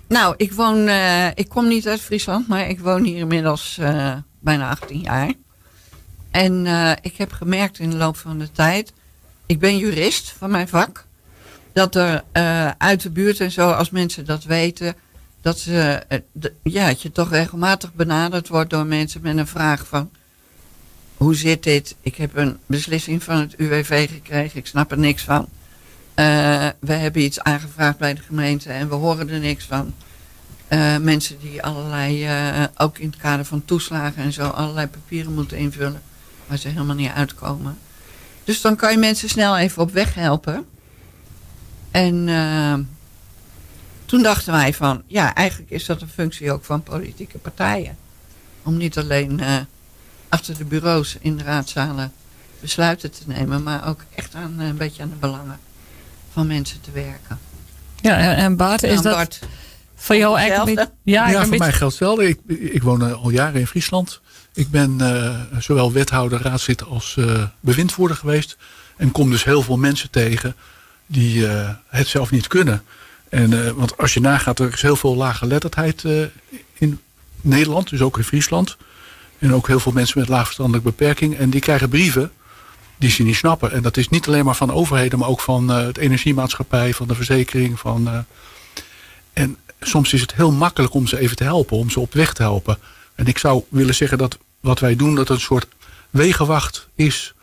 Nou, ik kom niet uit Friesland, maar ik woon hier inmiddels bijna 18 jaar. En ik heb gemerkt in de loop van de tijd, ik ben jurist van mijn vak, dat er uit de buurt en zo, als mensen dat weten, dat je toch regelmatig benaderd wordt door mensen met een vraag van, hoe zit dit? Ik heb een beslissing van het UWV gekregen, ik snap er niks van. We hebben iets aangevraagd bij de gemeente en we horen er niks van. Mensen die allerlei, ook in het kader van toeslagen en zo, allerlei papieren moeten invullen waar ze helemaal niet uitkomen. Dus dan kan je mensen snel even op weg helpen. En toen dachten wij van, ja, eigenlijk is dat een functie ook van politieke partijen. Om niet alleen achter de bureaus in de raadzalen besluiten te nemen, maar ook echt een beetje aan de belangen van mensen te werken. Ja, en Bart, is dat Bart, voor jou eigenlijk... Voor mij geldt hetzelfde. Ik woon al jaren in Friesland. Ik ben zowel wethouder, raadslid als bewindvoerder geweest. En kom dus heel veel mensen tegen die het zelf niet kunnen. Want als je nagaat, er is heel veel laaggeletterdheid in Nederland. Dus ook in Friesland. En ook heel veel mensen met laagverstandelijke beperking. En die krijgen brieven die ze niet snappen. En dat is niet alleen maar van overheden, maar ook van het energiemaatschappij, van de verzekering. En soms is het heel makkelijk om ze even te helpen, om ze op weg te helpen. En ik zou willen zeggen dat wat wij doen, dat het een soort wegenwacht is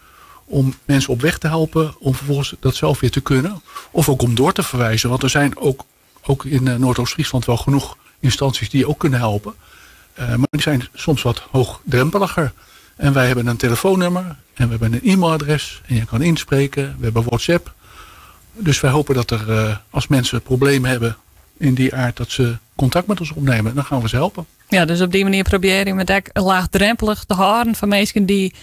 om mensen op weg te helpen, om vervolgens dat zelf weer te kunnen. Of ook om door te verwijzen. Want er zijn ook in Noordoost-Friesland wel genoeg instanties die ook kunnen helpen. Maar die zijn soms wat hoogdrempeliger. En wij hebben een telefoonnummer en we hebben een e-mailadres en je kan inspreken. We hebben WhatsApp. Dus wij hopen dat er, als mensen problemen hebben in die aard, dat ze contact met ons opnemen. Dan gaan we ze helpen. Ja, dus op die manier probeer je met laagdrempelig te houden van mensen die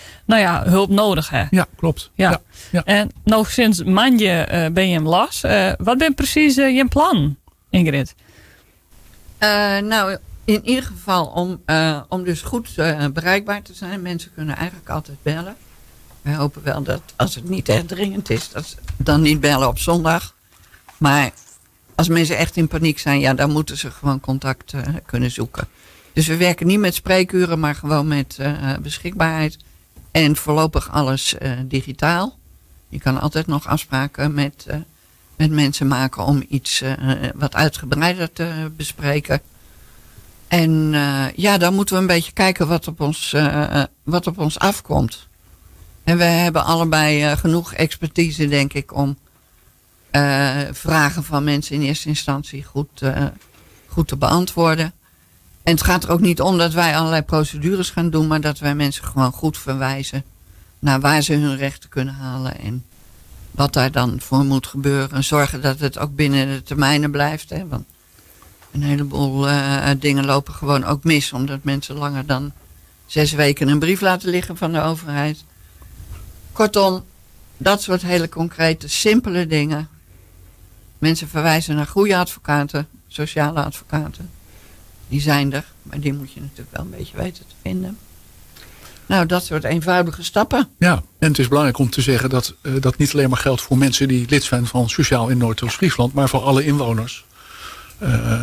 hulp nodig hebben. Ja, klopt. Ja. En nog sinds maandje ben je hem los. Wat ben precies je plan, Ingrid? In ieder geval om dus goed bereikbaar te zijn. Mensen kunnen eigenlijk altijd bellen. Wij hopen wel dat als het niet echt dringend is, dat ze dan niet bellen op zondag. Maar als mensen echt in paniek zijn, dan moeten ze gewoon contact kunnen zoeken. Dus we werken niet met spreekuren, maar gewoon met beschikbaarheid. En voorlopig alles digitaal. Je kan altijd nog afspraken met mensen maken om iets wat uitgebreider te bespreken. En dan moeten we een beetje kijken wat op ons afkomt. En we hebben allebei genoeg expertise, denk ik, om vragen van mensen in eerste instantie goed te beantwoorden. En het gaat er ook niet om dat wij allerlei procedures gaan doen, maar dat wij mensen gewoon goed verwijzen naar waar ze hun rechten kunnen halen en wat daar dan voor moet gebeuren. En zorgen dat het ook binnen de termijnen blijft. Hè? Want een heleboel dingen lopen gewoon ook mis, omdat mensen langer dan 6 weken een brief laten liggen van de overheid. Kortom, dat soort hele concrete, simpele dingen. Mensen verwijzen naar goede advocaten, sociale advocaten. Die zijn er, maar die moet je natuurlijk wel een beetje weten te vinden. Nou, dat soort eenvoudige stappen. Ja, en het is belangrijk om te zeggen dat dat niet alleen maar geldt voor mensen die lid zijn van Sociaal in Noordoost-Friesland, maar voor alle inwoners.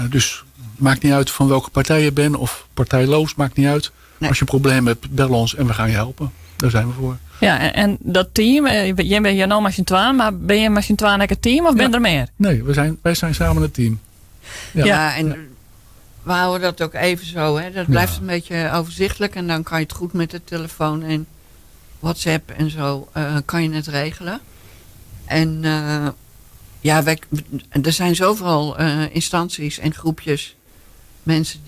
Dus maakt niet uit van welke partij je bent of partijloos, maakt niet uit. Nee. Als je problemen hebt, bel ons en we gaan je helpen. Daar zijn we voor. Ja, en dat team, jij bent nou Machine 12, maar ben je Machine 12 een team of ben er meer? Nee, wij zijn samen een team. Ja, en we houden dat ook even zo. Hè? Dat blijft een beetje overzichtelijk en dan kan je het goed met de telefoon en WhatsApp en zo kan je het regelen. En er zijn zoveel instanties en groepjes mensen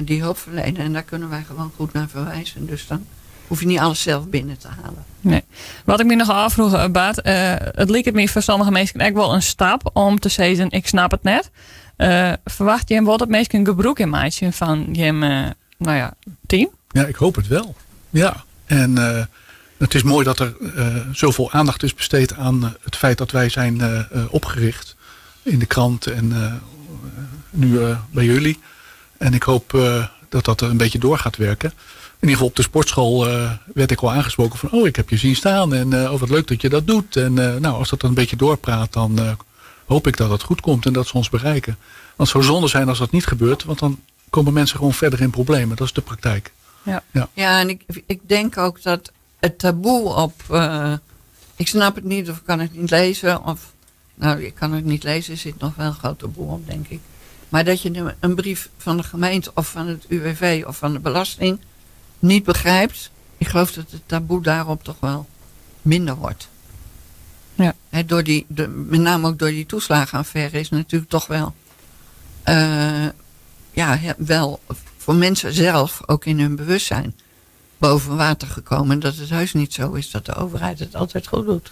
die hulp verlenen en daar kunnen wij gewoon goed naar verwijzen. Dus dan hoef je niet alles zelf binnen te halen. Nee. Wat ik me nog afvroeg, Bart, het leek me voor sommige mensen echt wel een stap om te zeggen, ik snap het net. Verwacht je hem wel dat mensen een gebruik in maken van je team? Ja, ik hoop het wel. Ja, en het is mooi dat er zoveel aandacht is besteed aan het feit dat wij zijn opgericht in de krant en nu bij jullie. En ik hoop dat dat een beetje door gaat werken. In ieder geval op de sportschool werd ik al aangesproken van, ik heb je zien staan en wat leuk dat je dat doet. En als dat dan een beetje doorpraat, dan hoop ik dat het goed komt en dat ze ons bereiken. Want het zou zonde zijn als dat niet gebeurt, want dan komen mensen gewoon verder in problemen. Dat is de praktijk. Ja, en ik denk ook dat het taboe op... ik snap het niet of ik kan het niet lezen. Nou, ik kan het niet lezen, er zit nog wel een groot taboe op, denk ik. Maar dat je een brief van de gemeente of van het UWV of van de belasting niet begrijpt. Ik geloof dat het taboe daarop toch wel minder wordt. Ja. Met name ook door die toeslagenaffaire is natuurlijk toch wel... wel voor mensen zelf ook in hun bewustzijn boven water gekomen. Dat het heus niet zo is dat de overheid het altijd goed doet.